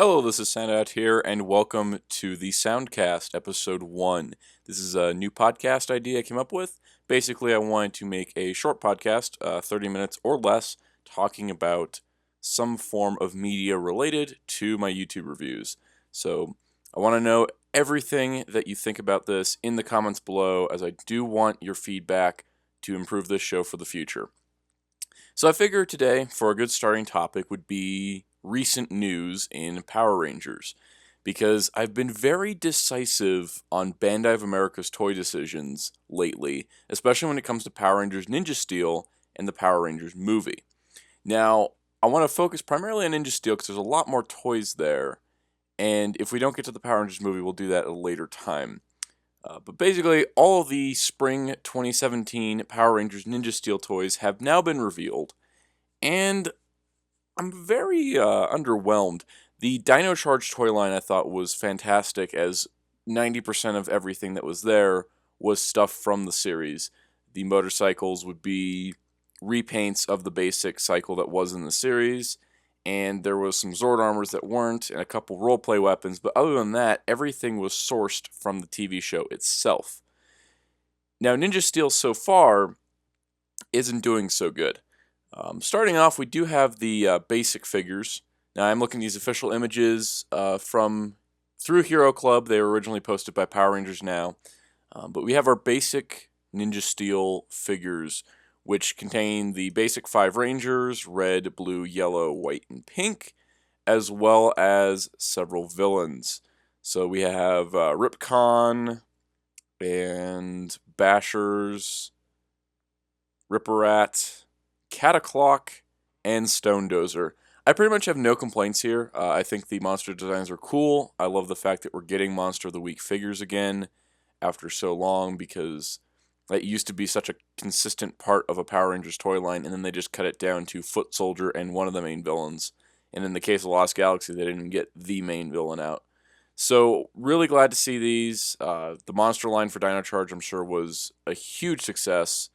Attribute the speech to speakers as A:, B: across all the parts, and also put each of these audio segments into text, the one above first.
A: Hello, this is Soundout here, and welcome to the Soundcast, Episode 1. This is a new podcast idea I came up with. Basically, I wanted to make a short podcast, 30 minutes or less, talking about some form of media related to my YouTube reviews. So, I want to know everything that you think about this in the comments below, as I do want your feedback to improve this show for the future. So I figured today, for a good starting topic, would be recent news in Power Rangers, because I've been very decisive on Bandai of America's toy decisions lately, especially when it comes to Power Rangers Ninja Steel and the Power Rangers movie. Now, I want to focus primarily on Ninja Steel because there's a lot more toys there, and if we don't get to the Power Rangers movie, we'll do that at a later time. But basically, all of the spring 2017 Power Rangers Ninja Steel toys have now been revealed, and I'm very underwhelmed. The Dino Charge toy line I thought was fantastic, as 90% of everything that was there was stuff from the series. The motorcycles would be repaints of the basic cycle that was in the series, and there was some Zord armors that weren't, and a couple roleplay weapons, but other than that, everything was sourced from the TV show itself. Now, Ninja Steel so far isn't doing so good. Starting off, we do have the basic figures. Now, I'm looking at these official images from through Hero Club. They were originally posted by Power Rangers Now. But we have our basic Ninja Steel figures, which contain the basic 5 Rangers, red, blue, yellow, white, and pink, as well as several villains. So we have Ripcon and Bashers, Ripperat, Cataclock, and Stone Dozer. I pretty much have no complaints here. I think the monster designs are cool. I love the fact that we're getting Monster of the Week figures again after so long, because that used to be such a consistent part of a Power Rangers toy line, and then they just cut it down to Foot Soldier and one of the main villains. And in the case of Lost Galaxy, they didn't get the main villain out. So, really glad to see these. The monster line for Dino Charge, I'm sure, was a huge success,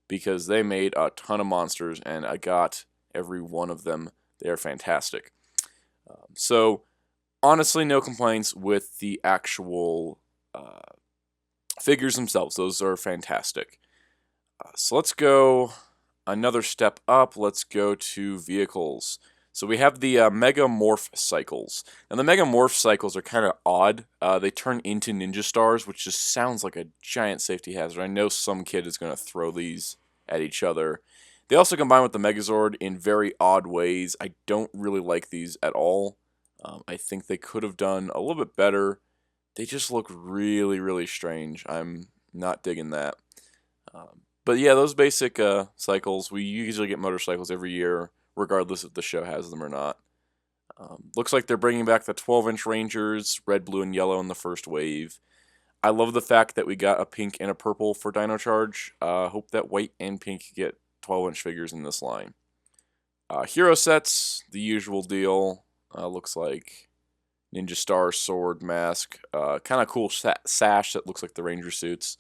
A: because they made a ton of monsters, and I got every one of them. They are fantastic. So, honestly, no complaints with the actual figures themselves. Those are fantastic. So let's go another step up. Let's go to vehicles. So we have the Mega Morph cycles. And the Mega Morph cycles are kind of odd. They turn into Ninja Stars, which just sounds like a giant safety hazard. I know some kid is going to throw these at each other. They also combine with the Megazord in very odd ways. I don't really like these at all. I think they could have done a little bit better. They just look really, really strange. I'm not digging that. But yeah, those basic cycles, we usually get motorcycles every year, regardless if the show has them or not. Looks like they're bringing back the 12-inch Rangers, red, blue, and yellow in the first wave. I love the fact that we got a pink and a purple for Dino Charge. Hope that white and pink get 12-inch figures in this line. Hero sets, the usual deal. Looks like Ninja Star, sword, mask. Kind of cool sash that looks like the Ranger suits.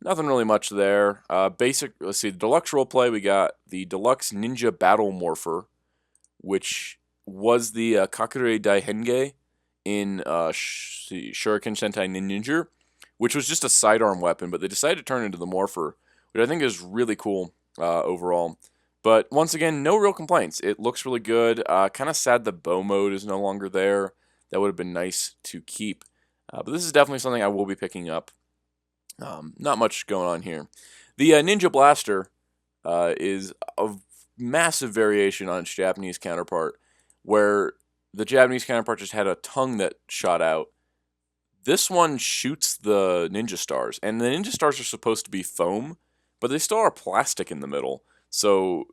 A: Nothing really much there. Basic, let's see, the Deluxe Roleplay, we got the Deluxe Ninja Battle Morpher, which was the Kakure Daihenge in Shuriken Sentai Ninja, which was just a sidearm weapon, but they decided to turn it into the Morpher, which I think is really cool overall. But once again, no real complaints. It looks really good. Kind of sad the bow mode is no longer there. That would have been nice to keep. But this is definitely something I will be picking up. Not much going on here. The Ninja Blaster is a massive variation on its Japanese counterpart, where the Japanese counterpart just had a tongue that shot out. This one shoots the Ninja Stars, and the Ninja Stars are supposed to be foam, but they still are plastic in the middle. So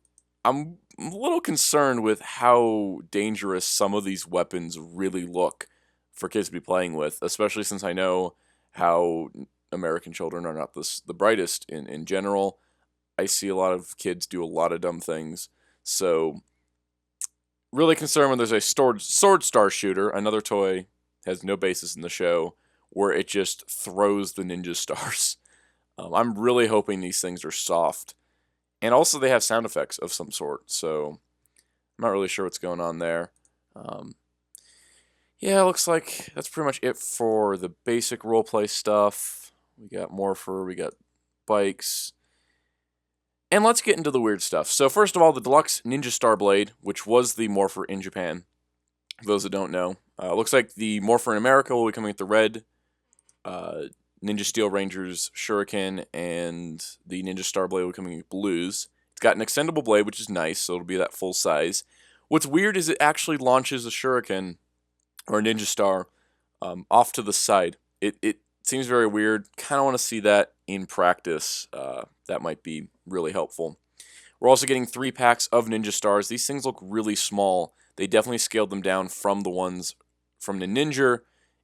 A: I'm a little concerned with how dangerous some of these weapons really look for kids to be playing with, especially since I know how American children are not the brightest in general. I see a lot of kids do a lot of dumb things. So, really concerned when there's a Sword Star Shooter, another toy, has no basis in the show, where it just throws the ninja stars. I'm really hoping these things are soft. And also they have sound effects of some sort, so I'm not really sure what's going on there. Yeah, looks like that's pretty much it for the basic roleplay stuff. We got Morpher, we got bikes. And let's get into the weird stuff. So first of all, the Deluxe Ninja Star Blade, which was the Morpher in Japan. For those that don't know. Looks like the Morpher in America will be coming with the red uh, Ninja Steel Rangers Shuriken, and the Ninja Star Blade will be coming with blues. It's got an extendable blade, which is nice, so it'll be that full size. What's weird is it actually launches a Shuriken, or a Ninja Star, off to the side. It seems very weird. Kind of want to see that in practice. That might be really helpful. We're also getting 3 packs of Ninja Stars. These things look really small. They definitely scaled them down from the ones from the Ninja,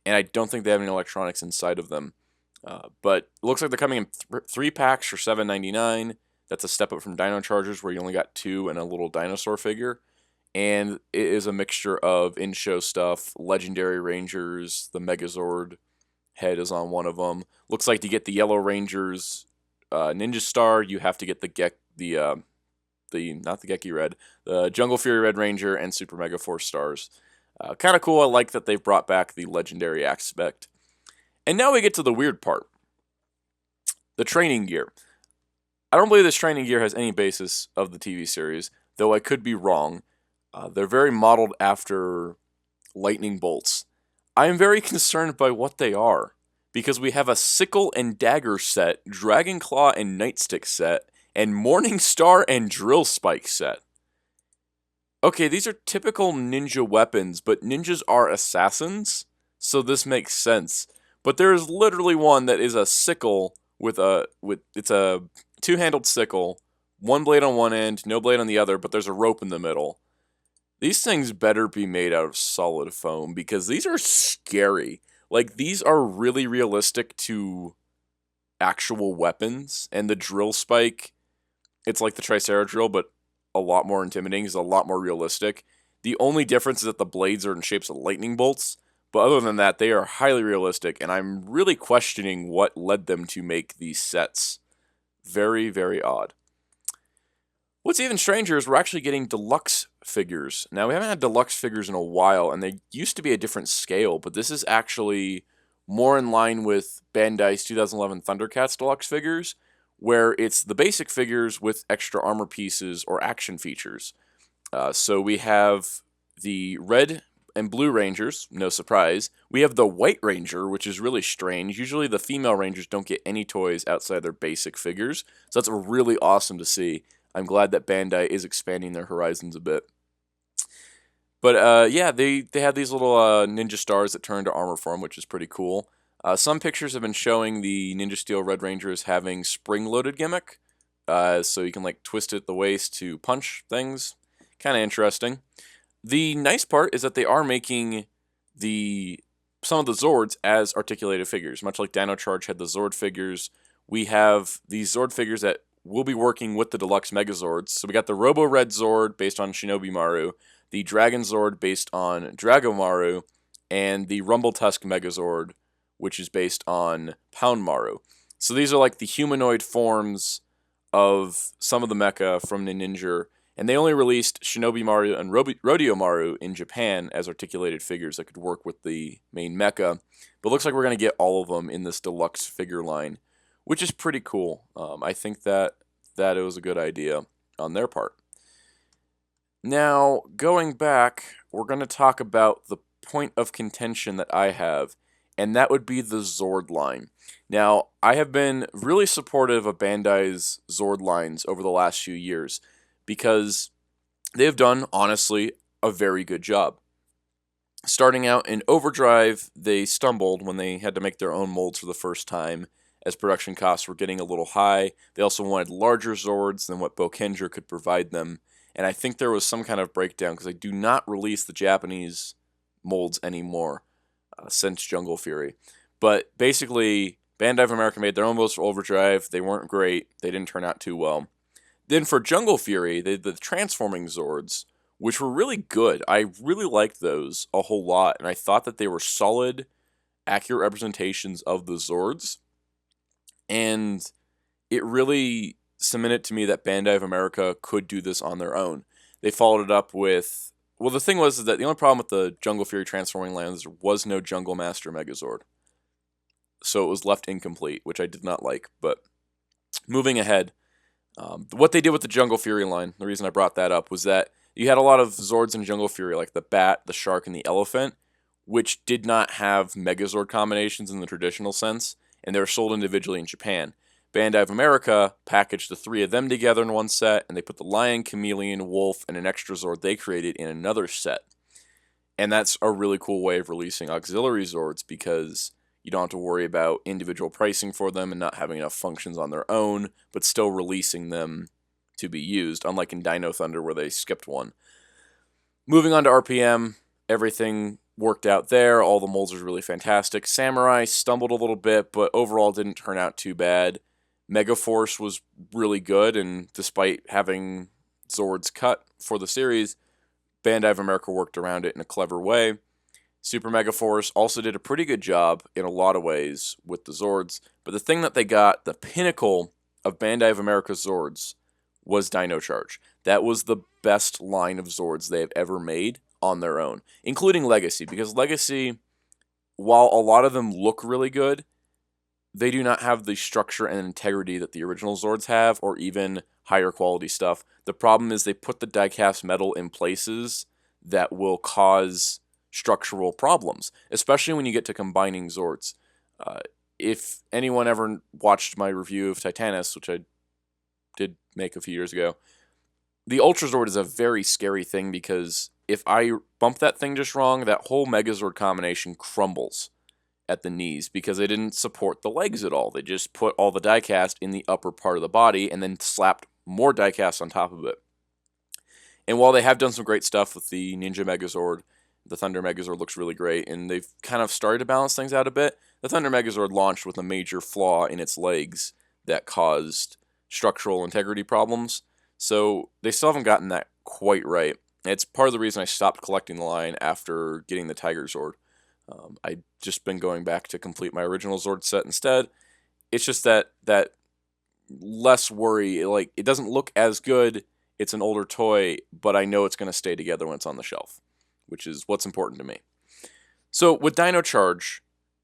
A: and I don't think they have any electronics inside of them. But it looks like they're coming in 3 packs for $7.99. That's a step up from Dino Chargers, where you only got 2 and a little dinosaur figure. And it is a mixture of in-show stuff, Legendary Rangers, the Megazord head is on one of them. Looks like to get the Yellow Rangers Ninja Star, you have to get not the Geki Red, the Jungle Fury Red Ranger and Super Mega Force Stars. Kind of cool. I like that they've brought back the legendary aspect. And now we get to the weird part. The training gear. I don't believe this training gear has any basis of the TV series, though I could be wrong. They're very modeled after lightning bolts. I am very concerned by what they are, because we have a sickle and dagger set, dragon claw and nightstick set, and morning star and drill spike set. Okay, these are typical ninja weapons, but ninjas are assassins, so this makes sense. But there is literally one that is a sickle with it's a two-handled sickle, one blade on one end, no blade on the other, but there's a rope in the middle. These things better be made out of solid foam, because these are scary. Like, these are really realistic to actual weapons, and the drill spike, it's like the Tricera drill, but a lot more intimidating, is a lot more realistic. The only difference is that the blades are in shapes of lightning bolts, but other than that, they are highly realistic, and I'm really questioning what led them to make these sets. Very, very odd. What's even stranger is we're actually getting deluxe figures. Now, we haven't had deluxe figures in a while, and they used to be a different scale, but this is actually more in line with Bandai's 2011 Thundercats deluxe figures, where it's the basic figures with extra armor pieces or action features. So we have the red and blue Rangers, no surprise. We have the white Ranger, which is really strange. Usually the female Rangers don't get any toys outside their basic figures, so that's really awesome to see. I'm glad that Bandai is expanding their horizons a bit. But yeah, they have these little ninja stars that turn into armor form, which is pretty cool. Some pictures have been showing the Ninja Steel Red Ranger as having spring-loaded gimmick, so you can like twist it at the waist to punch things. Kind of interesting. The nice part is that they are making some of the Zords as articulated figures, much like Dino Charge had the Zord figures. We have these Zord figures that will be working with the Deluxe Megazords. So we got the Robo Red Zord based on Shinobi Maru, the Dragon Zord based on Drago Maru, and the Rumble Tusk Megazord, which is based on Pound Maru. So these are like the humanoid forms of some of the mecha from the Ninja, and they only released Shinobi Maru and Rodeo Maru in Japan as articulated figures that could work with the main mecha. But it looks like we're going to get all of them in this deluxe figure line, which is pretty cool. I think that it was a good idea on their part. Now, going back, we're going to talk about the point of contention that I have, and that would be the Zord line. Now, I have been really supportive of Bandai's Zord lines over the last few years, because they have done, honestly, a very good job. Starting out in Overdrive, they stumbled when they had to make their own molds for the first time, as production costs were getting a little high. They also wanted larger Zords than what Bokenger could provide them, and I think there was some kind of breakdown, because they do not release the Japanese molds anymore since Jungle Fury. But basically, Bandai of America made their own molds for Overdrive. They weren't great. They didn't turn out too well. Then for Jungle Fury, they did the Transforming Zords, which were really good. I really liked those a whole lot, and I thought that they were solid, accurate representations of the Zords. And it really cemented to me that Bandai of America could do this on their own. They followed it up with Well, the thing was that the only problem with the Jungle Fury transforming lands was no Jungle Master Megazord. So it was left incomplete, which I did not like. But moving ahead, what they did with the Jungle Fury line, the reason I brought that up, was that you had a lot of Zords in Jungle Fury, like the Bat, the Shark, and the Elephant, which did not have Megazord combinations in the traditional sense, and they were sold individually in Japan. Bandai of America packaged the three of them together in one set, and they put the Lion, Chameleon, Wolf, and an extra Zord they created in another set. And that's a really cool way of releasing auxiliary Zords because you don't have to worry about individual pricing for them and not having enough functions on their own, but still releasing them to be used, unlike in Dino Thunder where they skipped one. Moving on to RPM, everything worked out there. All the molds are really fantastic. Samurai stumbled a little bit, but overall didn't turn out too bad. Megaforce was really good, and despite having Zords cut for the series, Bandai of America worked around it in a clever way. Super Megaforce also did a pretty good job in a lot of ways with the Zords, but the thing that they got, the pinnacle of Bandai of America's Zords, was Dino Charge. That was the best line of Zords they have ever made on their own, including Legacy, because Legacy, while a lot of them look really good, they do not have the structure and integrity that the original Zords have, or even higher quality stuff. The problem is they put the die-cast metal in places that will cause structural problems, especially when you get to combining Zords. If anyone ever watched my review of Titanus, which I did make a few years ago, the Ultra Zord is a very scary thing because if I bump that thing just wrong, that whole Megazord combination crumbles at the knees because they didn't support the legs at all. They just put all the diecast in the upper part of the body and then slapped more diecast on top of it. And while they have done some great stuff with the Ninja Megazord, the Thunder Megazord looks really great, and they've kind of started to balance things out a bit. The Thunder Megazord launched with a major flaw in its legs that caused structural integrity problems, so they still haven't gotten that quite right. It's part of the reason I stopped collecting the line after getting the Tiger Zord. I've just been going back to complete my original Zord set instead. It's just that less worry. Like, it doesn't look as good. It's an older toy, but I know it's going to stay together when it's on the shelf, which is what's important to me. So with Dino Charge,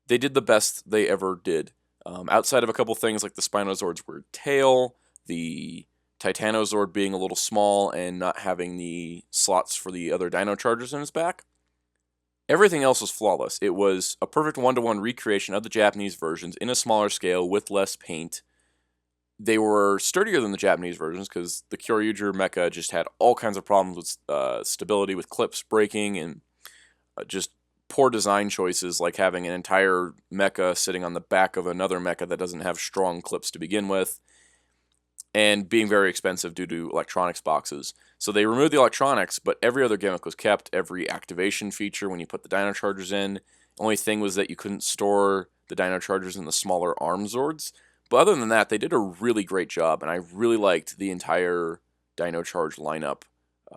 A: they did the best they ever did. Outside of a couple things like the Spinozord's weird tail, the Titanozord being a little small and not having the slots for the other Dino Chargers in its back, everything else was flawless. It was a perfect one-to-one recreation of the Japanese versions in a smaller scale with less paint. They were sturdier than the Japanese versions because the Kyoryuger mecha just had all kinds of problems with stability, with clips breaking, and just poor design choices, like having an entire mecha sitting on the back of another mecha that doesn't have strong clips to begin with, and being very expensive due to electronics boxes. So they removed the electronics, but every other gimmick was kept, every activation feature when you put the Dino Chargers in. The only thing was that you couldn't store the Dino Chargers in the smaller arm Zords. But other than that, they did a really great job, and I really liked the entire Dino Charge lineup.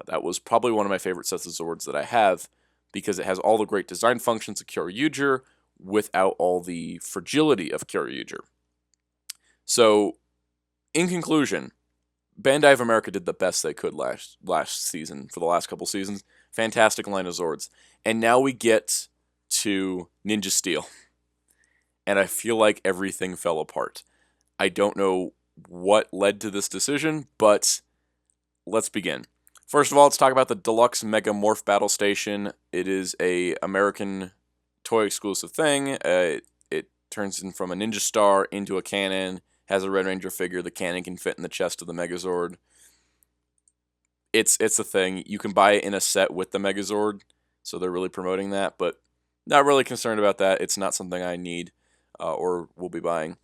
A: That was probably one of my favorite sets of Zords that I have, because it has all the great design functions of Kyoryuger without all the fragility of Kyoryuger. So, in conclusion, Bandai of America did the best they could last season, for the last couple seasons. Fantastic line of Zords. And now we get to Ninja Steel. And I feel like everything fell apart. I don't know what led to this decision, but let's begin. First of all, let's talk about the Deluxe Mega Morph Battle Station. It is a American toy exclusive thing. It turns in from a Ninja Star into a cannon, has a Red Ranger figure. The cannon can fit in the chest of the Megazord. It's a thing. You can buy it in a set with the Megazord, so they're really promoting that, but not really concerned about that. It's not something I need or will be buying.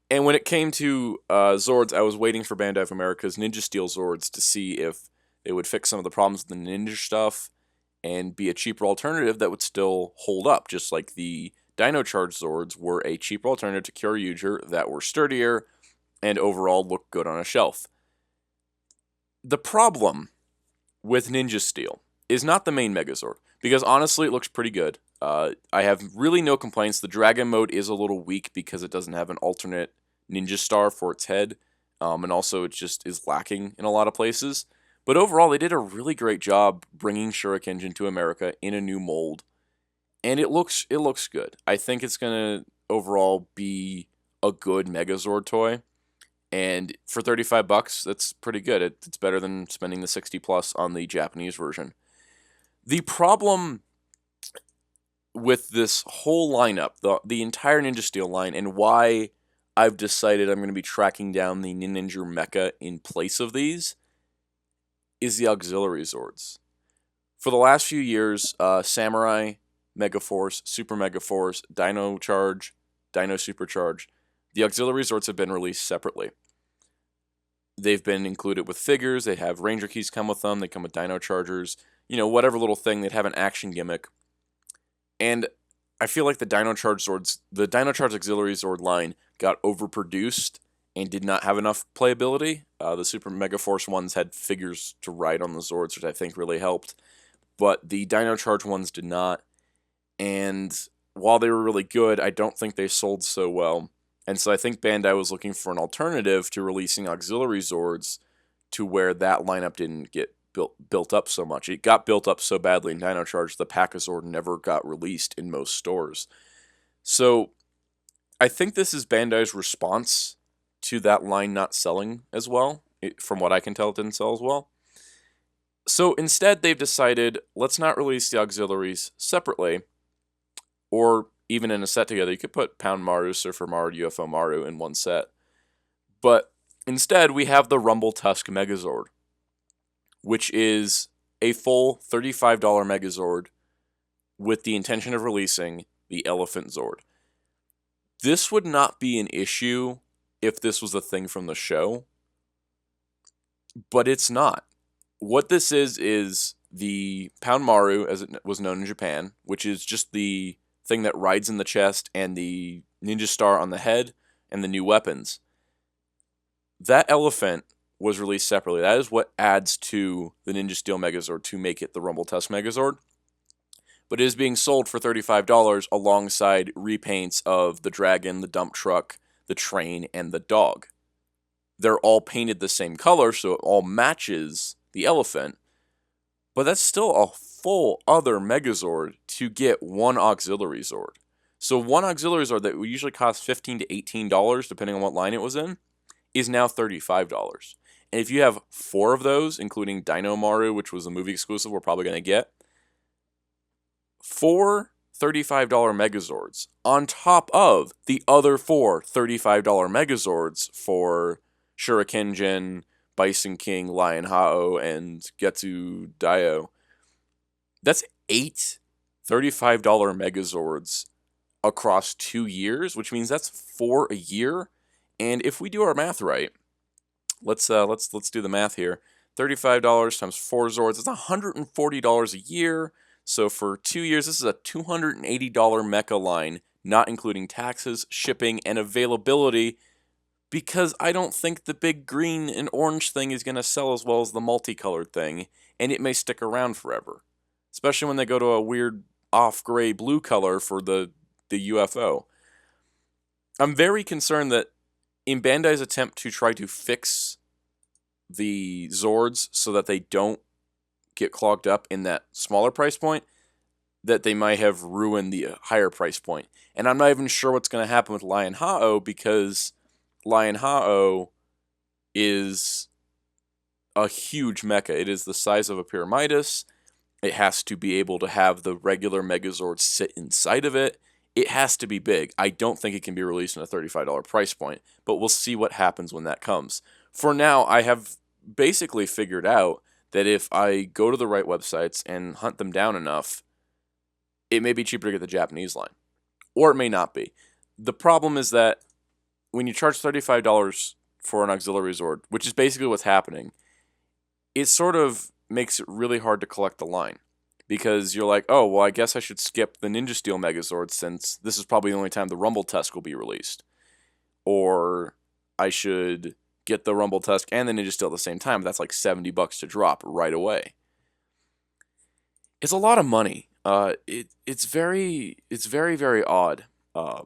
A: And when it came to Zords, I was waiting for Bandai of America's Ninja Steel Zords to see if they would fix some of the problems with the Ninja stuff and be a cheaper alternative that would still hold up, just like the Dino Charge Zords were a cheaper alternative to Kyoryuger that were sturdier and overall looked good on a shelf. The problem with Ninja Steel is not the main Megazord, because honestly it looks pretty good. I have really no complaints. The Dragon mode is a little weak because it doesn't have an alternate Ninja Star for its head, and also it just is lacking in a lot of places. But overall, they did a really great job bringing Shurikenjin to America in a new mold, and it looks good. I think it's gonna overall be a good Megazord toy, and for 35 bucks, that's pretty good. It's better than spending the 60 plus on the Japanese version. The problem with this whole lineup, the entire Ninja Steel line, and why I've decided I'm going to be tracking down the Ninja Mecha in place of these, is the auxiliary Zords. For the last few years, Samurai, Megaforce, Super Megaforce, Dino Charge, Dino Supercharge, the auxiliary Zords have been released separately. They've been included with figures, they have Ranger Keys come with them, they come with Dino Chargers, whatever little thing, they'd have an action gimmick. And I feel like the Dino Charge Auxiliary Zord line got overproduced and did not have enough playability. The Super Mega Force ones had figures to ride on the Zords, which I think really helped. But the Dino Charge ones did not. And while they were really good, I don't think they sold so well. And so I think Bandai was looking for an alternative to releasing Auxiliary Zords to where that lineup didn't get built up so much. It got built up so badly in Dino Charge, the Pack-a-Zord never got released in most stores. So I think this is Bandai's response to that line not selling as well. From what I can tell, it didn't sell as well. So instead, they've decided, let's not release the auxiliaries separately, or even in a set together. You could put Pound Maru, Surfer Maru, UFO Maru in one set. But instead, we have the Rumble Tusk Megazord, which is a full $35 Megazord with the intention of releasing the Elephant Zord. This would not be an issue if this was a thing from the show, but it's not. What this is the Pound Maru, as it was known in Japan, which is just the thing that rides in the chest and the ninja star on the head and the new weapons. That elephant was released separately. That is what adds to the Ninja Steel Megazord to make it the Rumble Tusk Megazord. But it is being sold for $35 alongside repaints of the dragon, the dump truck, the train, and the dog. They're all painted the same color, so it all matches the elephant. But that's still a full other Megazord to get one auxiliary Zord. So one auxiliary Zord that would usually cost $15 to $18, depending on what line it was in, is now $35. And if you have 4 of those, including Dino Maru, which was a movie exclusive we're probably going to get, 4 $35 Megazords on top of the other 4 $35 Megazords for Shurikenjin, Bison King, Lion Hao, and Getsu Dio. That's 8 $35 Megazords across 2 years, which means that's 4 a year. And if we do our math right, let's do the math here. $35 times 4 Zords, it's $140 a year. So for 2 years, this is a $280 mecha line, not including taxes, shipping, and availability, because I don't think the big green and orange thing is going to sell as well as the multicolored thing, and it may stick around forever. Especially when they go to a weird off-gray blue color for the UFO. I'm very concerned that in Bandai's attempt to try to fix the Zords so that they don't get clogged up in that smaller price point, that they might have ruined the higher price point. And I'm not even sure what's going to happen with Lion Hao, because Lion Hao is a huge mecha. It is the size of a Pyramidas. It has to be able to have the regular Megazord sit inside of it. It has to be big. I don't think it can be released in a $35 price point, but we'll see what happens when that comes. For now, I have basically figured out that if I go to the right websites and hunt them down enough, it may be cheaper to get the Japanese line. Or it may not be. The problem is that when you charge $35 for an auxiliary Zord, which is basically what's happening, it sort of makes it really hard to collect the line. Because you're like, oh, well, I guess I should skip the Ninja Steel Megazord since this is probably the only time the Rumble Tusk will be released. Or I should get the Rumble Tusk and the Ninja Steel at the same time, but that's like $70 to drop right away. It's a lot of money. It's very, very odd. I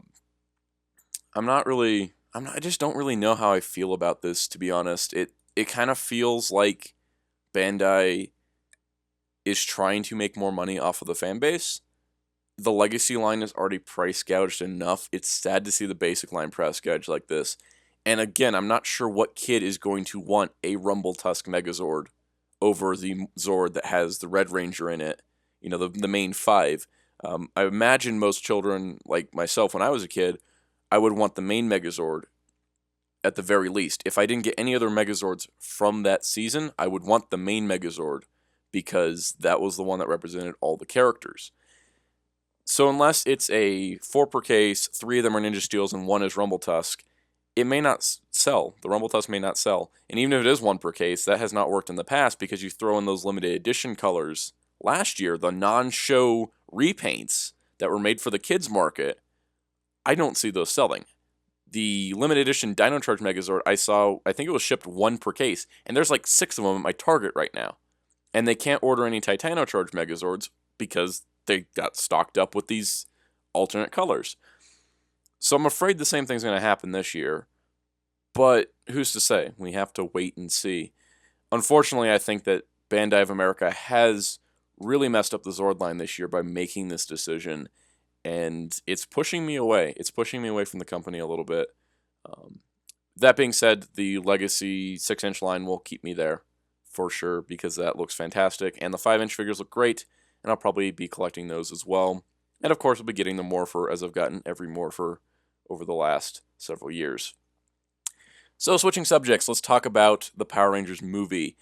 A: just don't really know how I feel about this, to be honest. It kind of feels like Bandai is trying to make more money off of the fan base. The Legacy line is already price gouged enough. It's sad to see the basic line price gouged like this. And again, I'm not sure what kid is going to want a Rumble Tusk Megazord over the Zord that has the Red Ranger in it, the main five. I imagine most children, like myself when I was a kid, I would want the main Megazord at the very least. If I didn't get any other Megazords from that season, I would want the main Megazord because that was the one that represented all the characters. So unless it's a 4 per case, 3 of them are Ninja Steels and 1 is Rumble Tusk, it may not sell. The Rumble Tusk may not sell. And even if it is 1 per case, that has not worked in the past because you throw in those limited edition colors. Last year, the non-show repaints that were made for the kids market, I don't see those selling. The limited edition Dino Charge Megazord I saw, I think it was shipped 1 per case, and there's like 6 of them at my Target right now. And they can't order any Titano Charge Megazords because they got stocked up with these alternate colors. So I'm afraid the same thing's going to happen this year. But who's to say? We have to wait and see. Unfortunately, I think that Bandai of America has really messed up the Zord line this year by making this decision. And it's pushing me away. It's pushing me away from the company a little bit. That being said, the Legacy 6-inch line will keep me there for sure because that looks fantastic. And the 5-inch figures look great. And I'll probably be collecting those as well. And of course, I'll be getting the Morpher as I've gotten every Morpher over the last several years. So switching subjects, let's talk about the Power Rangers movie.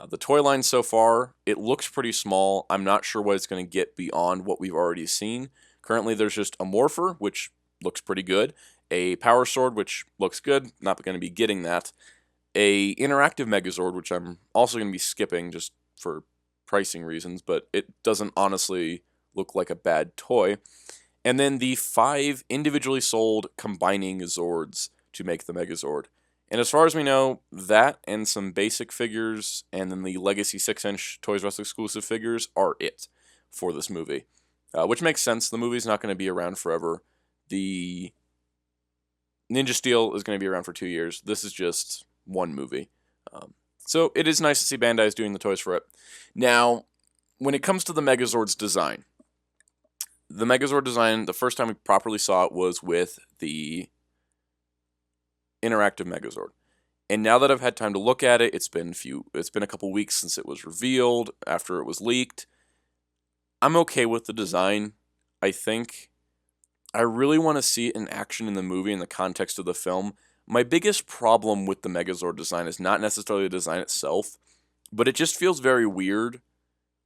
A: The toy line so far, it looks pretty small. I'm not sure what it's going to get beyond what we've already seen. Currently, there's just a Morpher, which looks pretty good. A Power Sword, which looks good. Not going to be getting that. A interactive Megazord, which I'm also going to be skipping just for pricing reasons, but it doesn't honestly look like a bad toy. And then the 5 individually sold combining Zords to make the Megazord. And as far as we know, that and some basic figures and then the Legacy 6-inch Toys R Us exclusive figures are it for this movie. Which makes sense. The movie's not going to be around forever. The Ninja Steel is going to be around for 2 years. This is just one movie. So it is nice to see Bandai is doing the toys for it. Now, when it comes to the Megazord's design, the Megazord design, the first time we properly saw it was with the interactive Megazord. And now that I've had time to look at it, it's been a couple weeks since it was revealed, after it was leaked. I'm okay with the design, I think. I really want to see it in action in the movie in the context of the film. My biggest problem with the Megazord design is not necessarily the design itself, but it just feels very weird.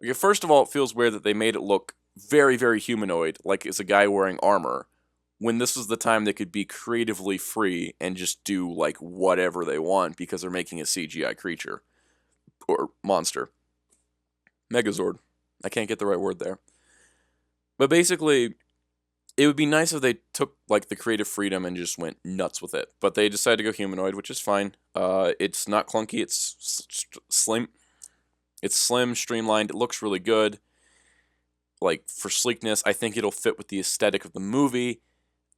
A: Okay, first of all, it feels weird that they made it look very, very humanoid, like it's a guy wearing armor, when this was the time they could be creatively free and just do like whatever they want because they're making a CGI creature or monster. Megazord. I can't get the right word there. But basically, it would be nice if they took like the creative freedom and just went nuts with it. But they decided to go humanoid, which is fine. It's not clunky. It's slim. It's slim, streamlined. It looks really good. Like for sleekness, I think it'll fit with the aesthetic of the movie.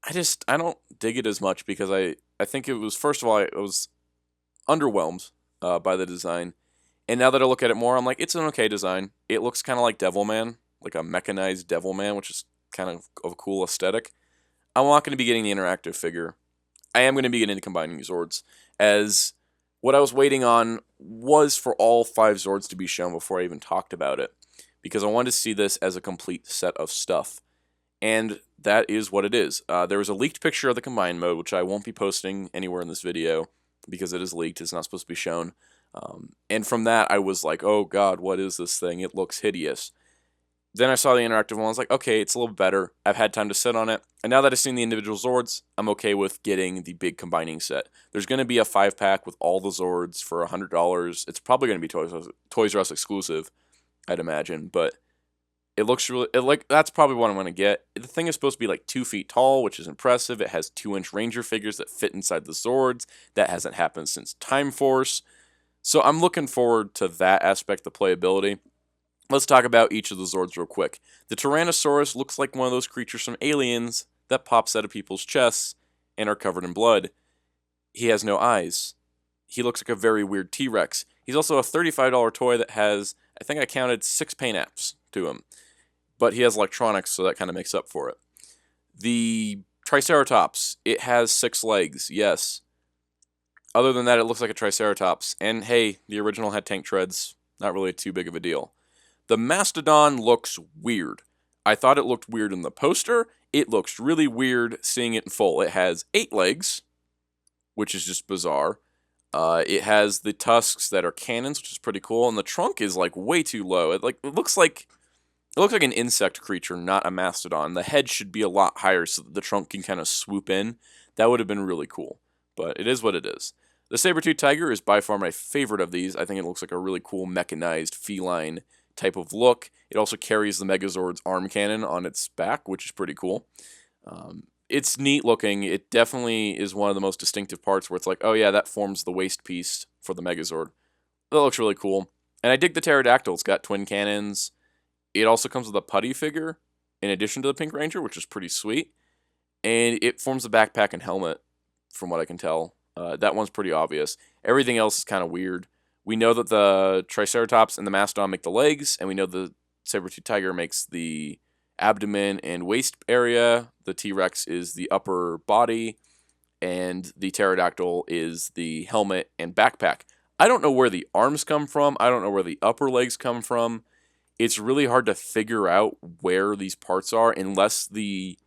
A: I don't dig it as much because I think it was, first of all, I was underwhelmed by the design. And now that I look at it more, I'm like, it's an okay design. It looks kind of like Devilman, like a mechanized Devilman, which is kind of a cool aesthetic. I'm not going to be getting the interactive figure. I am going to be getting the combining Zords, as what I was waiting on was for all 5 Zords to be shown before I even talked about it, because I wanted to see this as a complete set of stuff. And that is what it is. There was a leaked picture of the combined mode, which I won't be posting anywhere in this video, because it is leaked. It's not supposed to be shown. And from that, I was like, oh god, what is this thing? It looks hideous. Then I saw the interactive one. I was like, okay, it's a little better. I've had time to sit on it. And now that I've seen the individual Zords, I'm okay with getting the big combining set. There's going to be a 5-pack with all the Zords for $100. It's probably going to be Toys R Us exclusive, I'd imagine. But it looks really, that's probably what I'm going to get. The thing is supposed to be like 2 feet tall, which is impressive. It has 2-inch Ranger figures that fit inside the Zords. That hasn't happened since Time Force. So I'm looking forward to that aspect of playability. Let's talk about each of the Zords real quick. The Tyrannosaurus looks like one of those creatures from Aliens that pops out of people's chests and are covered in blood. He has no eyes. He looks like a very weird T-Rex. He's also a $35 toy that has, I think I counted 6 paint apps to him. But he has electronics, so that kind of makes up for it. The Triceratops, it has 6 legs, yes. Other than that, it looks like a Triceratops. And hey, the original had tank treads. Not really too big of a deal. The Mastodon looks weird. I thought it looked weird in the poster. It looks really weird seeing it in full. It has 8 legs, which is just bizarre. It has the tusks that are cannons, which is pretty cool, and the trunk is like way too low. It looks like an insect creature, not a mastodon. The head should be a lot higher so that the trunk can kind of swoop in. That would have been really cool, but it is what it is. The saber-tooth tiger is by far my favorite of these. I think it looks like a really cool mechanized feline type of look. It also carries the Megazord's arm cannon on its back, which is pretty cool. It's neat looking. It definitely is one of the most distinctive parts where it's like, oh yeah, that forms the waist piece for the Megazord. That looks really cool. And I dig the pterodactyl. It's got twin cannons. It also comes with a putty figure in addition to the Pink Ranger, which is pretty sweet. And it forms a backpack and helmet, from what I can tell. That one's pretty obvious. Everything else is kind of weird. We know that the Triceratops and the Mastodon make the legs, and we know the saber-tooth tiger makes the abdomen and waist area. The T-Rex is the upper body, and the pterodactyl is the helmet and backpack. I don't know where the arms come from. I don't know where the upper legs come from. It's really hard to figure out where these parts are unless the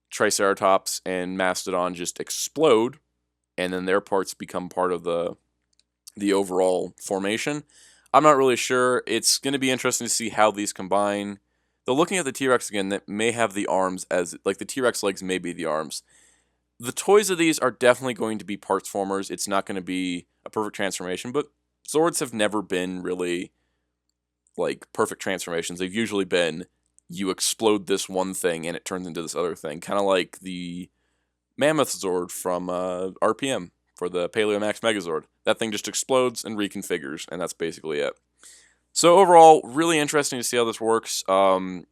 A: Triceratops and Mastodon just explode, and then their parts become part of the overall formation. I'm not really sure. It's going to be interesting to see how these combine. Though looking at the T-Rex again, that may have the arms as, like the T-Rex legs may be the arms. The toys of these are definitely going to be parts formers. It's not going to be a perfect transformation, but Zords have never been really like perfect transformations. They've usually been, you explode this one thing and it turns into this other thing. Kind of like the Mammoth Zord from RPM for the Paleo Max Megazord. That thing just explodes and reconfigures, and that's basically it. So overall, really interesting to see how this works. I'm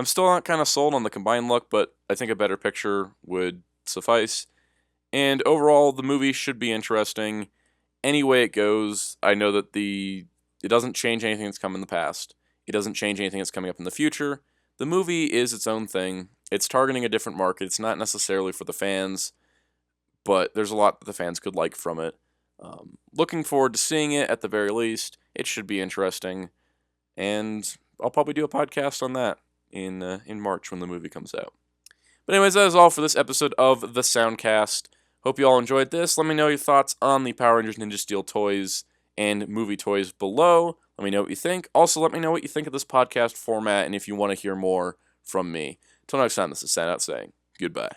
A: still not kind of sold on the combined look, but I think a better picture would suffice. And overall, the movie should be interesting. Any way it goes, I know that it doesn't change anything that's come in the past. It doesn't change anything that's coming up in the future. The movie is its own thing. It's targeting a different market. It's not necessarily for the fans, but there's a lot that the fans could like from it. Looking forward to seeing it at the very least. It should be interesting, and I'll probably do a podcast on that in March when the movie comes out. But anyways, that is all for this episode of the Soundcast. Hope you all enjoyed this. Let me know your thoughts on the Power Rangers Ninja Steel toys and movie toys below. Let me know what you think. Also, let me know what you think of this podcast format and if you want to hear more from me. Till next time, this is Soundout saying goodbye.